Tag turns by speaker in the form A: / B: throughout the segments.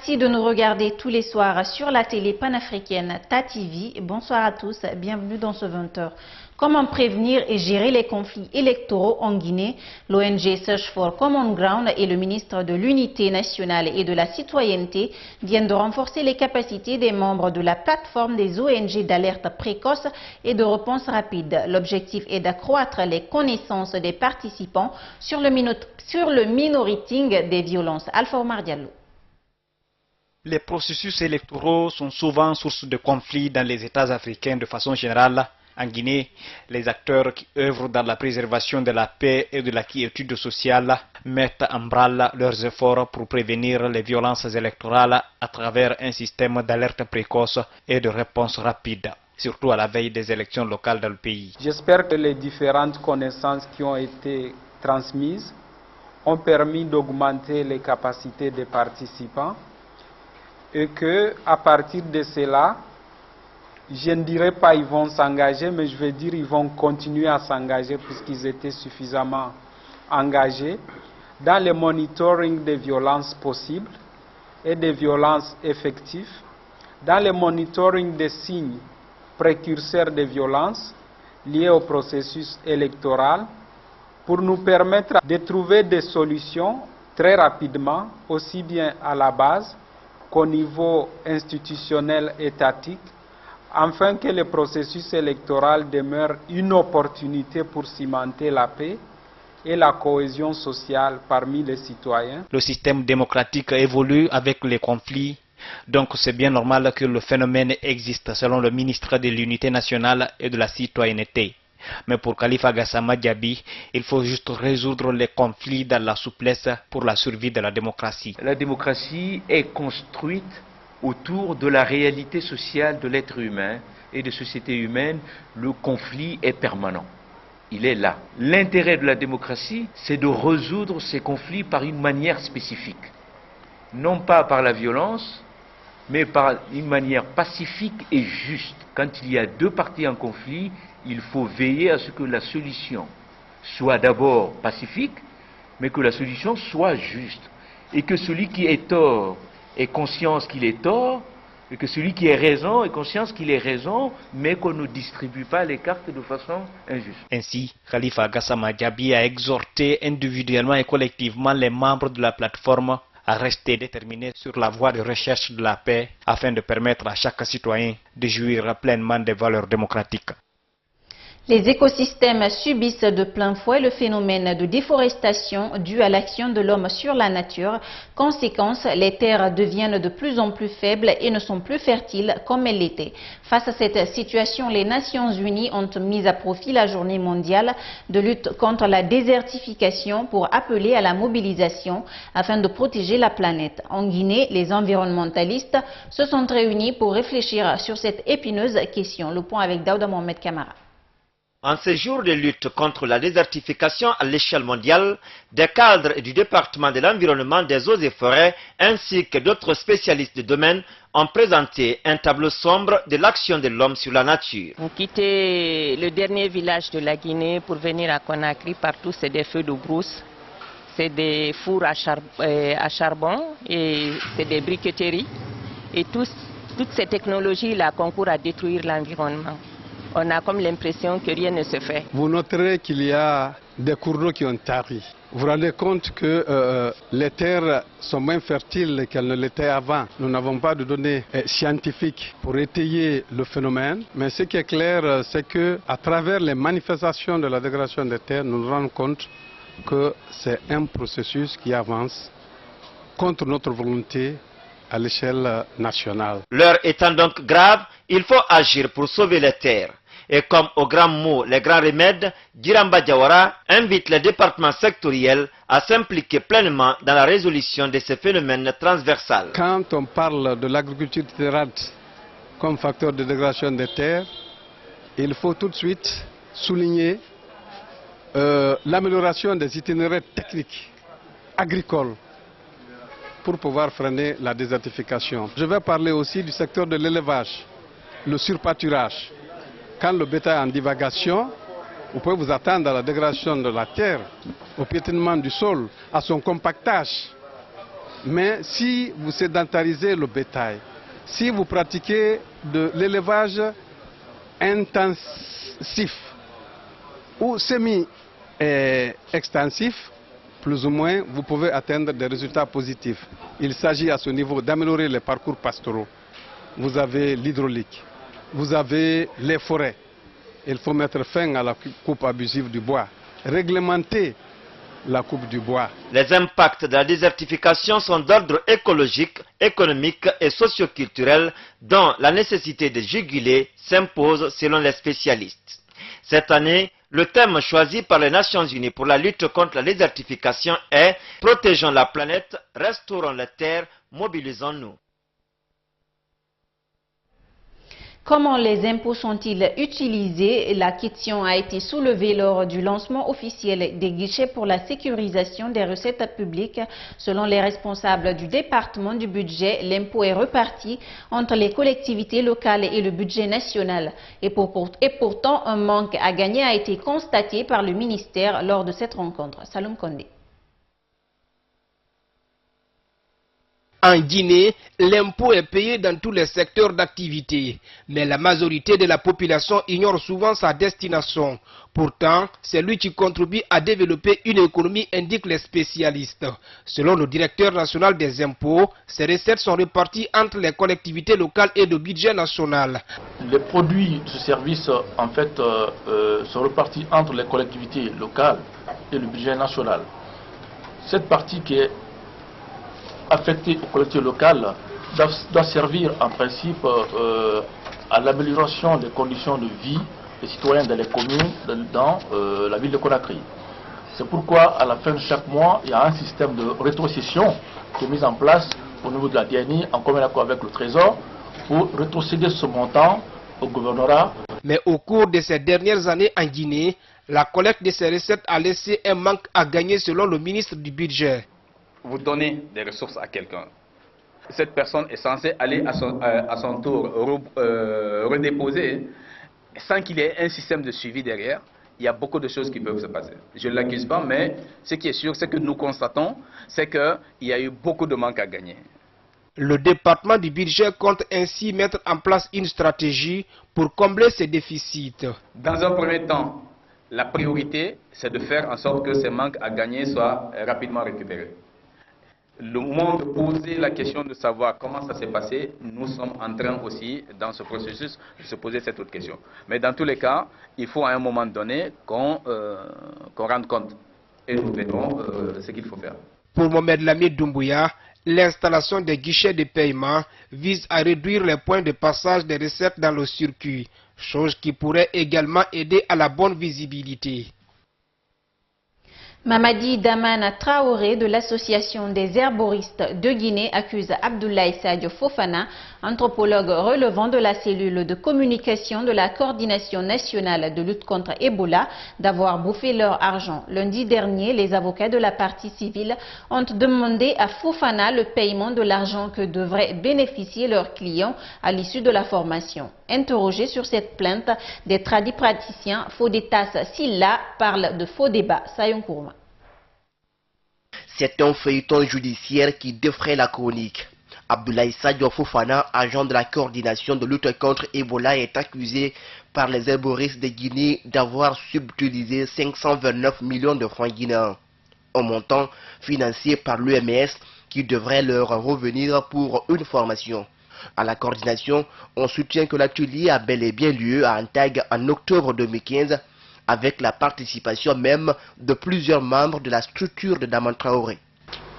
A: Merci de nous regarder tous les soirs sur la télé panafricaine TATV. Bonsoir à tous, bienvenue dans ce 20h. Comment prévenir et gérer les conflits électoraux en Guinée? L'ONG Search for Common Ground et le ministre de l'Unité nationale et de la citoyenneté viennent de renforcer les capacités des membres de la plateforme des ONG d'alerte précoce et de réponse rapide. L'objectif est d'accroître les connaissances des participants sur le monitoring des violences. Alpha Omar Diallo.
B: Les processus électoraux sont souvent source de conflits dans les États africains de façon générale. En Guinée, les acteurs qui œuvrent dans la préservation de la paix et de la quiétude sociale mettent en branle leurs efforts pour prévenir les violences électorales à travers un système d'alerte précoce et de réponse rapide, surtout à la veille des élections locales dans le pays.
C: J'espère que les différentes connaissances qui ont été transmises ont permis d'augmenter les capacités des participants et que, à partir de cela, je ne dirais pas ils vont s'engager, mais je vais dire ils vont continuer à s'engager puisqu'ils étaient suffisamment engagés dans le monitoring des violences possibles et des violences effectives, dans le monitoring des signes précurseurs de violences liés au processus électoral pour nous permettre de trouver des solutions très rapidement, aussi bien à la base qu'au niveau institutionnel étatique, afin que le processus électoral demeure une opportunité pour cimenter la paix et la cohésion sociale parmi les citoyens.
B: Le système démocratique évolue avec les conflits, donc c'est bien normal que le phénomène existe selon le ministre de l'Unité nationale et de la citoyenneté. Mais pour Khalifa Gassama Diaby, il faut juste résoudre les conflits dans la souplesse pour la survie de la démocratie.
D: La démocratie est construite autour de la réalité sociale de l'être humain et de société humaine. Le conflit est permanent. Il est là. L'intérêt de la démocratie, c'est de résoudre ces conflits par une manière spécifique. Non pas par la violence, mais par une manière pacifique et juste. Quand il y a deux parties en conflit, il faut veiller à ce que la solution soit d'abord pacifique, mais que la solution soit juste. Et que celui qui est tort ait conscience qu'il est tort, et que celui qui est raison ait conscience qu'il est raison, mais qu'on ne distribue pas les cartes de façon injuste.
B: Ainsi, Khalifa Gassama Diaby a exhorté individuellement et collectivement les membres de la plateforme à rester déterminés sur la voie de recherche de la paix afin de permettre à chaque citoyen de jouir pleinement des valeurs démocratiques.
A: Les écosystèmes subissent de plein fouet le phénomène de déforestation dû à l'action de l'homme sur la nature. Conséquence, les terres deviennent de plus en plus faibles et ne sont plus fertiles comme elles l'étaient. Face à cette situation, les Nations Unies ont mis à profit la journée mondiale de lutte contre la désertification pour appeler à la mobilisation afin de protéger la planète. En Guinée, les environnementalistes se sont réunis pour réfléchir sur cette épineuse question. Le point avec Daouda Mohamed Kamara.
E: En ces jours de lutte contre la désertification à l'échelle mondiale, des cadres du département de l'environnement, des eaux et forêts, ainsi que d'autres spécialistes du domaine, ont présenté un tableau sombre de l'action de l'homme sur la nature.
F: On quittait le dernier village de la Guinée pour venir à Conakry. Partout, c'est des feux de brousse, c'est des fours à charbon et c'est des briqueteries. Et toutes ces technologies-là concourent à détruire l'environnement. On a comme l'impression que rien ne se fait.
G: Vous noterez qu'il y a des cours d'eau qui ont tari. Vous vous rendez compte que les terres sont moins fertiles qu'elles ne l'étaient avant. Nous n'avons pas de données scientifiques pour étayer le phénomène. Mais ce qui est clair, c'est qu'à travers les manifestations de la dégradation des terres, nous nous rendons compte que c'est un processus qui avance contre notre volonté à l'échelle nationale.
E: L'heure étant donc grave, il faut agir pour sauver les terres. Et comme au grand mot, les grands remèdes, Giramba Diawara invite les départements sectoriels à s'impliquer pleinement dans la résolution de ces phénomènes transversaux.
G: Quand on parle de l'agriculture itinérante comme facteur de dégradation des terres, il faut tout de suite souligner l'amélioration des itinéraires techniques agricoles pour pouvoir freiner la désertification. Je vais parler aussi du secteur de l'élevage, le surpâturage. Quand le bétail est en divagation, vous pouvez vous attendre à la dégradation de la terre, au piétinement du sol, à son compactage. Mais si vous sédentarisez le bétail, si vous pratiquez de l'élevage intensif ou semi-extensif, plus ou moins, vous pouvez atteindre des résultats positifs. Il s'agit à ce niveau d'améliorer les parcours pastoraux. Vous avez l'hydraulique, vous avez les forêts. Il faut mettre fin à la coupe abusive du bois, réglementer la coupe du bois.
E: Les impacts de la désertification sont d'ordre écologique, économique et socio-culturel dont la nécessité de juguler s'impose selon les spécialistes. Cette année, le thème choisi par les Nations Unies pour la lutte contre la désertification est « Protégeons la planète, restaurons la terre, mobilisons-nous ».
A: Comment les impôts sont-ils utilisés? La question a été soulevée lors du lancement officiel des guichets pour la sécurisation des recettes publiques. Selon les responsables du département du budget, l'impôt est reparti entre les collectivités locales et le budget national. Et pourtant, un manque à gagner a été constaté par le ministère lors de cette rencontre. Saloum Kondé.
H: En Guinée, l'impôt est payé dans tous les secteurs d'activité, mais la majorité de la population ignore souvent sa destination. Pourtant, c'est lui qui contribue à développer une économie, indiquent les spécialistes. Selon le directeur national des impôts, ces recettes sont réparties entre les collectivités locales et le budget national.
I: Les produits de ce service, en fait, sont répartis entre les collectivités locales et le budget national. Cette partie qui est affectée aux collectivités locales doit servir en principe à l'amélioration des conditions de vie des citoyens dans les communes, dans la ville de Conakry. C'est pourquoi à la fin de chaque mois, il y a un système de rétrocession qui est mis en place au niveau de la DNI en commun accord avec le Trésor pour rétrocéder ce montant au gouvernorat.
H: Mais au cours de ces dernières années en Guinée, la collecte de ces recettes a laissé un manque à gagner selon le ministre du budget.
J: Vous donnez des ressources à quelqu'un. Cette personne est censée aller à son tour redéposer sans qu'il y ait un système de suivi derrière. Il y a beaucoup de choses qui peuvent se passer. Je ne l'accuse pas, mais ce qui est sûr, c'est que nous constatons, c'est qu'il y a eu beaucoup de manque à gagner.
H: Le département du budget compte ainsi mettre en place une stratégie pour combler ces déficits.
J: Dans un premier temps, la priorité, c'est de faire en sorte que ces manques à gagner soient rapidement récupérés. Le moment de poser la question de savoir comment ça s'est passé, nous sommes en train aussi, dans ce processus, de se poser cette autre question. Mais dans tous les cas, il faut à un moment donné qu'on rende compte. Et nous verrons ce qu'il faut faire.
H: Pour Mohamed Lamid Doumbouya, l'installation des guichets de paiement vise à réduire les points de passage des recettes dans le circuit, chose qui pourrait également aider à la bonne visibilité.
A: Mamadi Damana Traoré de l'association des herboristes de Guinée accuse Abdoulaye Sadio Fofana, anthropologue relevant de la cellule de communication de la coordination nationale de lutte contre Ebola, d'avoir bouffé leur argent. Lundi dernier, les avocats de la partie civile ont demandé à Fofana le paiement de l'argent que devraient bénéficier leurs clients à l'issue de la formation. Interrogé sur cette plainte, des tradipraticiens Fodetas Silla parlent de faux débats. Sayon Kourma.
K: C'est un feuilleton judiciaire qui défraie la chronique. Abdoulaye Sadio Fofana, agent de la coordination de lutte contre Ebola, est accusé par les herboristes de Guinée d'avoir subutilisé 529 millions de francs guinéens, un montant financé par l'UMS qui devrait leur revenir pour une formation. À la coordination, on soutient que l'atelier a bel et bien lieu à Antag en octobre 2015, avec la participation même de plusieurs membres de la structure de Daman Traoré.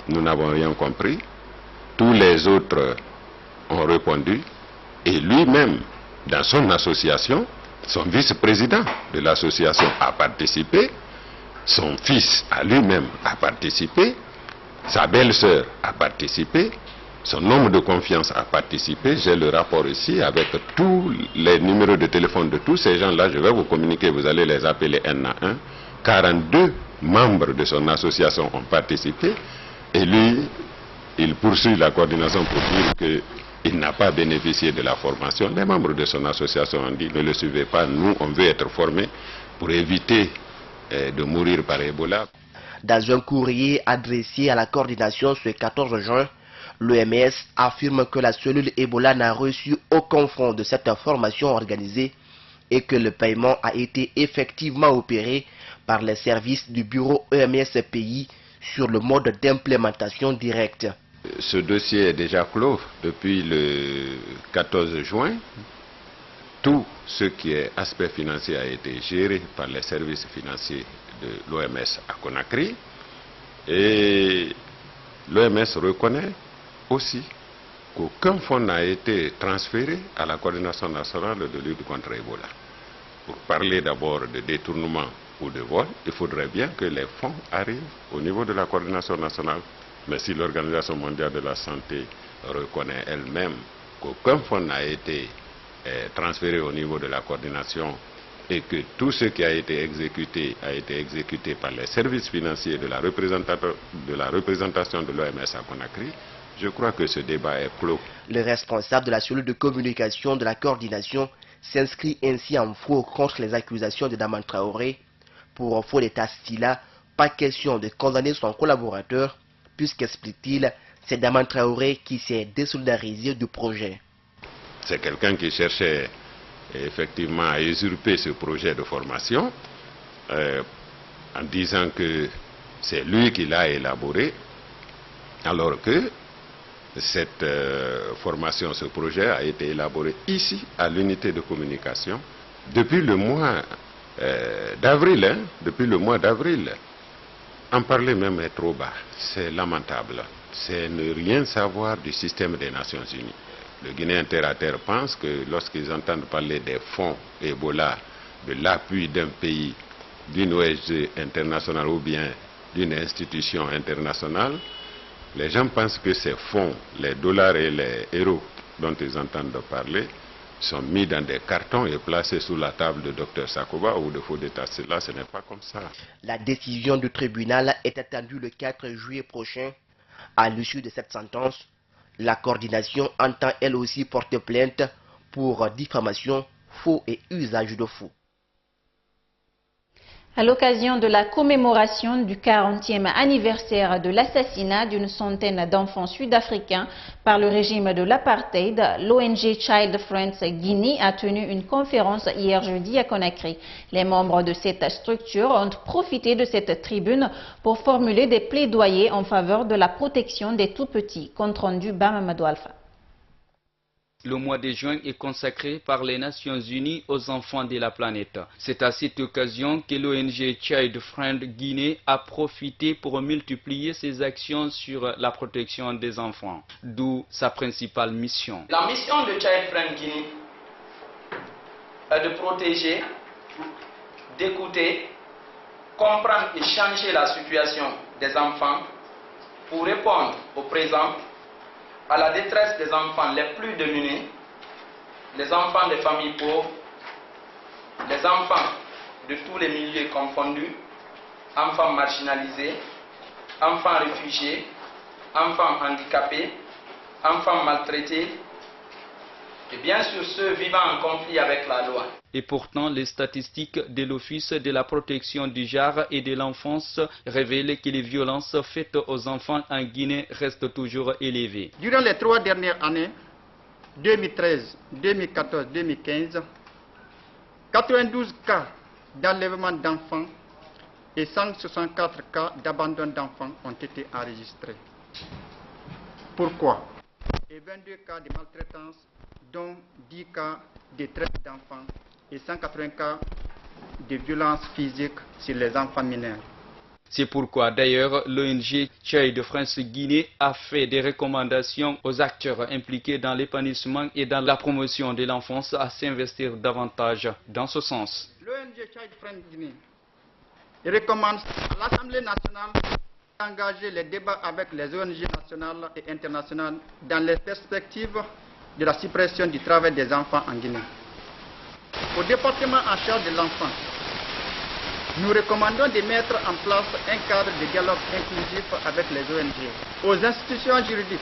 L: Nous n'avons rien compris. Tous les autres ont répondu. Et lui-même, dans son association, son vice-président de l'association a participé. Son fils à lui-même a participé. Sa belle-sœur a participé. Son homme de confiance a participé. J'ai le rapport ici avec tous les numéros de téléphone de tous ces gens-là. Je vais vous communiquer, vous allez les appeler un à un. 42 membres de son association ont participé. Et lui, il poursuit la coordination pour dire qu'il n'a pas bénéficié de la formation. Les membres de son association ont dit, ne le suivez pas, nous, on veut être formés pour éviter de mourir par Ebola.
K: Dans un courrier adressé à la coordination ce 14 juin, l'OMS affirme que la cellule Ebola n'a reçu aucun fonds de cette formation organisée et que le paiement a été effectivement opéré par les services du bureau OMS pays sur le mode d'implémentation directe.
L: Ce dossier est déjà clos depuis le 14 juin. Tout ce qui est aspect financier a été géré par les services financiers de l'OMS à Conakry. Et l'OMS reconnaît aussi qu'aucun fonds n'a été transféré à la coordination nationale de lutte contre Ebola. Pour parler d'abord de détournement ou de vol, il faudrait bien que les fonds arrivent au niveau de la coordination nationale. Mais si l'Organisation mondiale de la santé reconnaît elle-même qu'aucun fonds n'a été transféré au niveau de la coordination et que tout ce qui a été exécuté par les services financiers de la représentation de l'OMS à Conakry, je crois que ce débat est clos.
K: Le responsable de la cellule de communication de la coordination s'inscrit ainsi en faux contre les accusations de Daman Traoré. Pour faux d'état Stila, pas question de condamner son collaborateur, puisqu'explique-t-il, c'est Daman Traoré qui s'est désolidarisé du projet.
L: C'est quelqu'un qui cherchait effectivement à usurper ce projet de formation en disant que c'est lui qui l'a élaboré, alors que cette formation, ce projet a été élaboré ici à l'unité de communication depuis le mois d'avril. Depuis le mois d'avril. En parler même est trop bas. C'est lamentable. C'est ne rien savoir du système des Nations Unies. Le Guinéen terre à terre pense que lorsqu'ils entendent parler des fonds Ebola, de l'appui d'un pays, d'une ONG internationale ou bien d'une institution internationale, les gens pensent que ces fonds, les dollars et les euros dont ils entendent parler, sont mis dans des cartons et placés sous la table de Dr Sakoba ou de faux d'état. Là, ce n'est pas comme ça.
K: La décision du tribunal est attendue le 4 juillet prochain. À l'issue de cette sentence, la coordination entend elle aussi porter plainte pour diffamation, faux et usage de faux.
A: À l'occasion de la commémoration du 40e anniversaire de l'assassinat d'une centaine d'enfants sud-africains par le régime de l'apartheid, l'ONG Child Friends Guinée a tenu une conférence hier jeudi à Conakry. Les membres de cette structure ont profité de cette tribune pour formuler des plaidoyers en faveur de la protection des tout-petits. Compte rendu Bamamadou Alpha.
C: Le mois de juin est consacré par les Nations Unies aux enfants de la planète. C'est à cette occasion que l'ONG Child Friends Guinée a profité pour multiplier ses actions sur la protection des enfants, d'où sa principale mission.
M: La mission de Child Friends Guinée est de protéger, d'écouter, comprendre et changer la situation des enfants pour répondre au présent à la détresse des enfants les plus démunis, les enfants des familles pauvres, les enfants de tous les milieux confondus, enfants marginalisés, enfants réfugiés, enfants handicapés, enfants maltraités, et bien sûr ceux vivant en conflit avec la loi.
C: Et pourtant, les statistiques de l'Office de la protection du genre et de l'enfance révèlent que les violences faites aux enfants en Guinée restent toujours élevées.
N: Durant les 3 dernières années, 2013, 2014, 2015, 92 cas d'enlèvement d'enfants et 164 cas d'abandon d'enfants ont été enregistrés. Pourquoi? Et 22 cas de maltraitance, dont 10 cas de traite d'enfants et 180 cas de violences physiques sur les enfants mineurs.
C: C'est pourquoi d'ailleurs l'ONG Child Friends Guinée a fait des recommandations aux acteurs impliqués dans l'épanouissement et dans la promotion de l'enfance à s'investir davantage dans ce sens.
N: L'ONG Child Friends Guinée recommande à l'Assemblée nationale d'engager les débats avec les ONG nationales et internationales dans les perspectives de la suppression du travail des enfants en Guinée. Au département en charge de l'enfant, nous recommandons de mettre en place un cadre de dialogue inclusif avec les ONG. Aux institutions juridiques,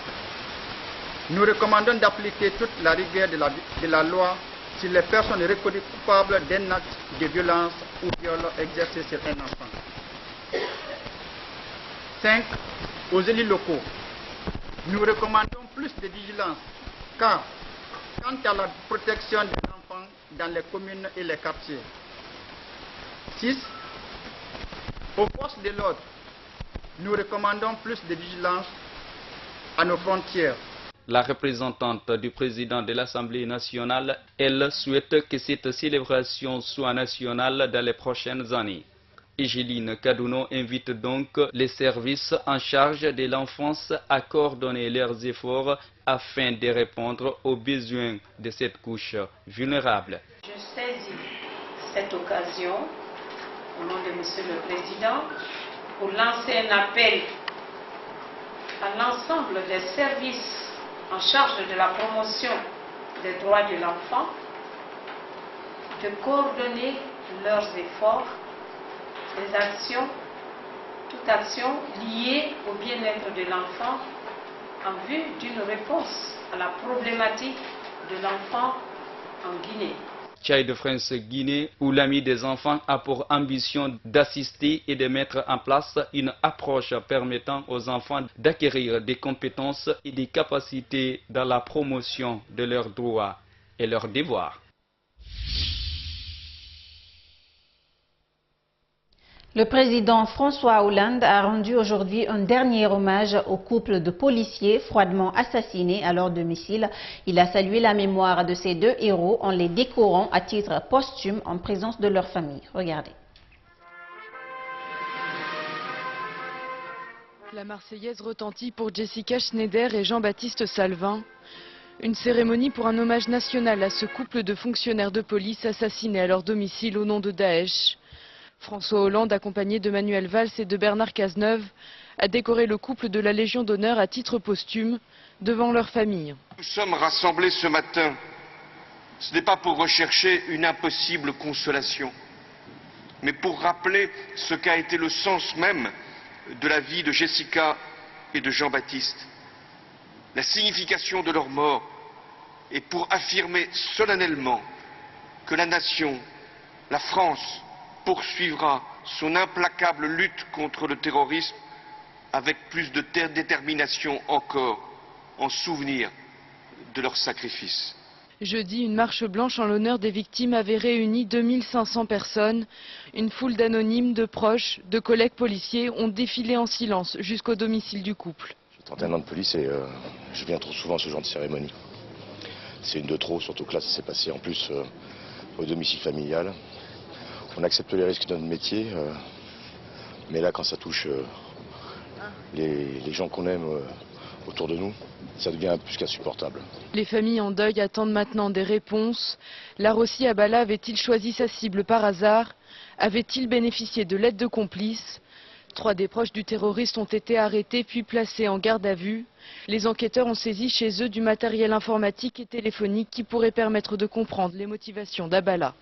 N: nous recommandons d'appliquer toute la rigueur de la loi sur les personnes reconnues coupables d'un acte de violence ou viol exercé sur un enfant. 5. Aux élus locaux, nous recommandons plus de vigilance, car quant à la protection des enfants dans les communes et les quartiers. 6. Aux forces de l'ordre, nous recommandons plus de vigilance à nos frontières.
O: La représentante du président de l'Assemblée nationale, elle souhaite que cette célébration soit nationale dans les prochaines années. Egeline Kadouno invite donc les services en charge de l'enfance à coordonner leurs efforts afin de répondre aux besoins de cette couche vulnérable.
P: Je saisis cette occasion, au nom de Monsieur le Président, pour lancer un appel à l'ensemble des services en charge de la promotion des droits de l'enfant de coordonner leurs efforts, les actions, toute action liée au bien-être de l'enfant en vue d'une réponse à la problématique de l'enfant en Guinée.
O: Child France Guinée, où l'Ami des enfants a pour ambition d'assister et de mettre en place une approche permettant aux enfants d'acquérir des compétences et des capacités dans la promotion de leurs droits et leurs devoirs.
A: Le président François Hollande a rendu aujourd'hui un dernier hommage au couple de policiers froidement assassinés à leur domicile. Il a salué la mémoire de ces deux héros en les décorant à titre posthume en présence de leur famille. Regardez.
Q: La Marseillaise retentit pour Jessica Schneider et Jean-Baptiste Salvin. Une cérémonie pour un hommage national à ce couple de fonctionnaires de police assassinés à leur domicile au nom de Daesh. François Hollande, accompagné de Manuel Valls et de Bernard Cazeneuve, a décoré le couple de la Légion d'honneur à titre posthume devant leur famille.
R: Nous sommes rassemblés ce matin, ce n'est pas pour rechercher une impossible consolation, mais pour rappeler ce qu'a été le sens même de la vie de Jessica et de Jean-Baptiste, la signification de leur mort, et pour affirmer solennellement que la nation, la France, poursuivra son implacable lutte contre le terrorisme avec plus de détermination encore, en souvenir de leur sacrifice.
Q: Jeudi, une marche blanche en l'honneur des victimes avait réuni 2500 personnes. Une foule d'anonymes, de proches, de collègues policiers ont défilé en silence jusqu'au domicile du couple.
S: J'ai 31 ans de police et je viens trop souvent à ce genre de cérémonie. C'est une de trop, surtout que là ça s'est passé en plus au domicile familial. On accepte les risques de notre métier, mais là quand ça touche les gens qu'on aime autour de nous, ça devient plus qu'insupportable.
Q: Les familles en deuil attendent maintenant des réponses. Larossi Abala avait-il choisi sa cible par hasard? Avait-il bénéficié de l'aide de complices? 3 des proches du terroriste ont été arrêtés puis placés en garde à vue. Les enquêteurs ont saisi chez eux du matériel informatique et téléphonique qui pourrait permettre de comprendre les motivations d'Abala.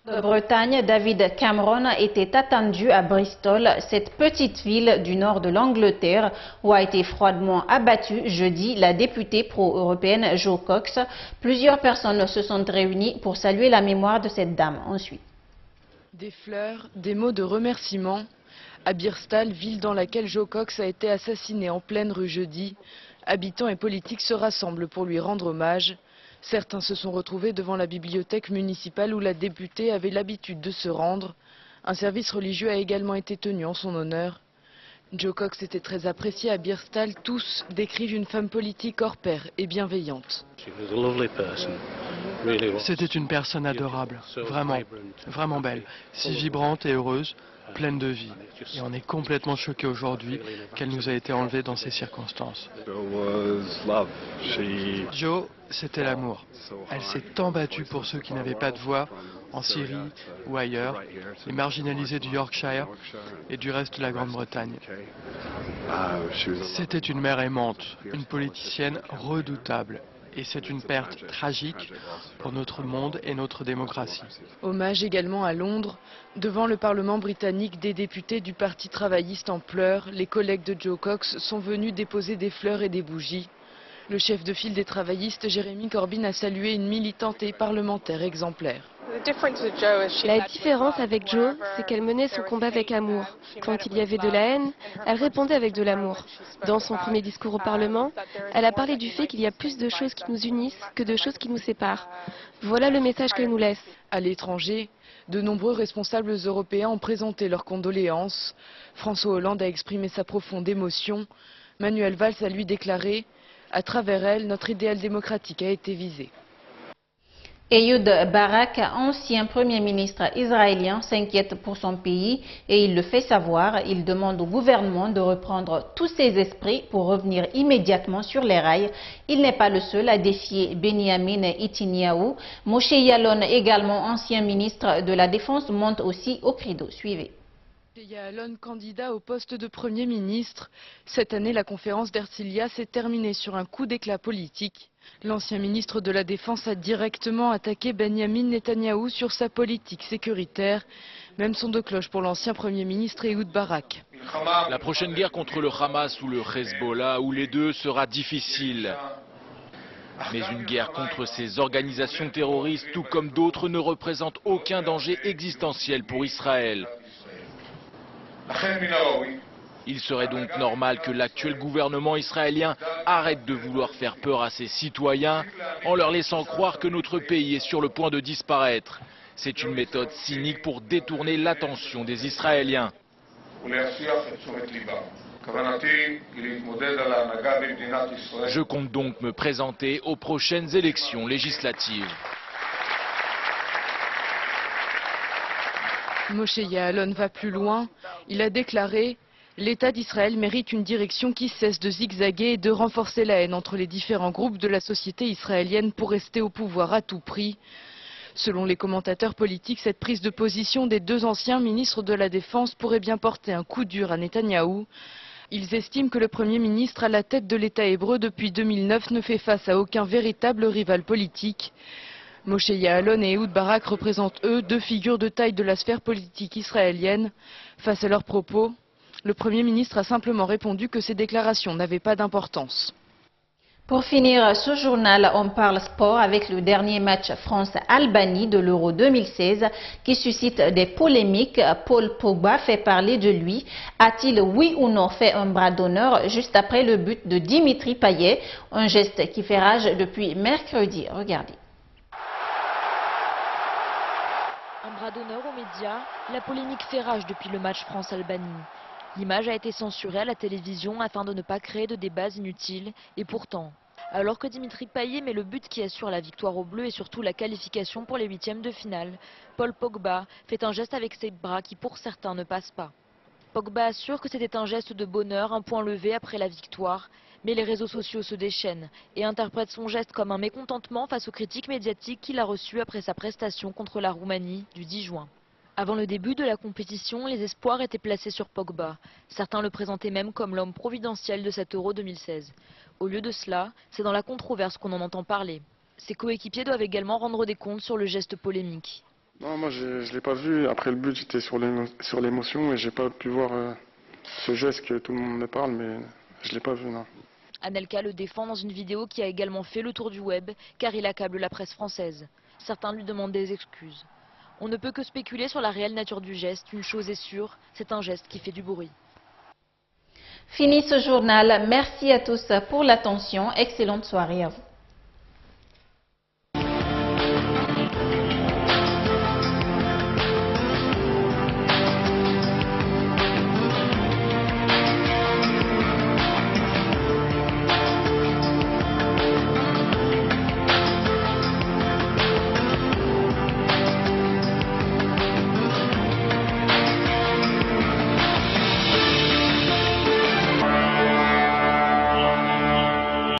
A: De Bretagne, David Cameron était attendu à Bristol, cette petite ville du nord de l'Angleterre où a été froidement abattue jeudi la députée pro-européenne Jo Cox. Plusieurs personnes se sont réunies pour saluer la mémoire de cette dame. Ensuite,
Q: des fleurs, des mots de remerciement. À Birstall, ville dans laquelle Jo Cox a été assassinée en pleine rue jeudi, habitants et politiques se rassemblent pour lui rendre hommage. Certains se sont retrouvés devant la bibliothèque municipale où la députée avait l'habitude de se rendre. Un service religieux a également été tenu en son honneur. Jo Cox était très appréciée à Birstall. Tous décrivent une femme politique hors pair et bienveillante.
T: C'était une personne adorable, vraiment belle, si vibrante et heureuse, pleine de vie. Et on est complètement choqué aujourd'hui qu'elle nous a été enlevée dans ces circonstances. Jo, c'était l'amour. Elle s'est tant battue pour ceux qui n'avaient pas de voix en Syrie ou ailleurs, les marginalisés du Yorkshire et du reste de la Grande-Bretagne. C'était une mère aimante, une politicienne redoutable. Et c'est une perte tragique pour notre monde et notre démocratie.
Q: Hommage également à Londres. Devant le Parlement britannique, des députés du Parti travailliste en pleurs. Les collègues de Jo Cox sont venus déposer des fleurs et des bougies. Le chef de file des travaillistes, Jérémy Corbyn, a salué une militante et parlementaire exemplaire.
U: La différence avec Jo, c'est qu'elle menait son combat avec amour. Quand il y avait de la haine, elle répondait avec de l'amour. Dans son premier discours au Parlement, elle a parlé du fait qu'il y a plus de choses qui nous unissent que de choses qui nous séparent. Voilà le message qu'elle nous laisse.
Q: À l'étranger, de nombreux responsables européens ont présenté leurs condoléances. François Hollande a exprimé sa profonde émotion. Manuel Valls a lui déclaré « À travers elle, notre idéal démocratique a été visé ».
A: Ehud Barak, ancien Premier ministre israélien, s'inquiète pour son pays et il le fait savoir. Il demande au gouvernement de reprendre tous ses esprits pour revenir immédiatement sur les rails. Il n'est pas le seul à défier Benyamin Netanyahu. Moshe Yaalon, également ancien ministre de la Défense, monte aussi au credo. Suivez.
Q: Yaalon, candidat au poste de Premier ministre. Cette année, la conférence d'Herzliya s'est terminée sur un coup d'éclat politique. L'ancien ministre de la Défense a directement attaqué Benyamin Netanyahou sur sa politique sécuritaire. Même son de cloche pour l'ancien Premier ministre Ehud Barak.
V: La prochaine guerre contre le Hamas ou le Hezbollah, ou les deux, sera difficile. Mais une guerre contre ces organisations terroristes, tout comme d'autres, ne représente aucun danger existentiel pour Israël. Il serait donc normal que l'actuel gouvernement israélien arrête de vouloir faire peur à ses citoyens en leur laissant croire que notre pays est sur le point de disparaître. C'est une méthode cynique pour détourner l'attention des Israéliens. Je compte donc me présenter aux prochaines élections législatives.
Q: Moshe Yaalon va plus loin. Il a déclaré « L'État d'Israël mérite une direction qui cesse de zigzaguer et de renforcer la haine entre les différents groupes de la société israélienne pour rester au pouvoir à tout prix ». Selon les commentateurs politiques, cette prise de position des deux anciens ministres de la Défense pourrait bien porter un coup dur à Netanyahou. Ils estiment que le Premier ministre à la tête de l'État hébreu depuis 2009 ne fait face à aucun véritable rival politique. Moshe Yaalon et Ehud Barak représentent, eux, deux figures de taille de la sphère politique israélienne. Face à leurs propos, le Premier ministre a simplement répondu que ces déclarations n'avaient pas d'importance.
A: Pour finir ce journal, on parle sport avec le dernier match France-Albanie de l'Euro 2016 qui suscite des polémiques. Paul Pogba fait parler de lui. A-t-il, oui ou non, fait un bras d'honneur juste après le but de Dimitri Payet? Un geste qui fait rage depuis mercredi. Regardez.
W: Un bras d'honneur aux médias, la polémique fait rage depuis le match France-Albanie. L'image a été censurée à la télévision afin de ne pas créer de débats inutiles. Et pourtant, alors que Dimitri Payet met le but qui assure la victoire aux Bleus et surtout la qualification pour les huitièmes de finale, Paul Pogba fait un geste avec ses bras qui pour certains ne passe pas. Pogba assure que c'était un geste de bonheur, un point levé après la victoire. Mais les réseaux sociaux se déchaînent et interprètent son geste comme un mécontentement face aux critiques médiatiques qu'il a reçues après sa prestation contre la Roumanie du 10 juin. Avant le début de la compétition, les espoirs étaient placés sur Pogba. Certains le présentaient même comme l'homme providentiel de cet Euro 2016. Au lieu de cela, c'est dans la controverse qu'on en entend parler. Ses coéquipiers doivent également rendre des comptes sur le geste polémique.
X: Non, moi je ne l'ai pas vu. Après le but, j'étais sur l'émotion et j'ai pas pu voir ce geste que tout le monde me parle, mais je ne l'ai pas vu, non.
W: Anelka le défend dans une vidéo qui a également fait le tour du web, car il accable la presse française. Certains lui demandent des excuses. On ne peut que spéculer sur la réelle nature du geste. Une chose est sûre, c'est un geste qui fait du bruit.
A: Fini ce journal. Merci à tous pour l'attention. Excellente soirée à vous.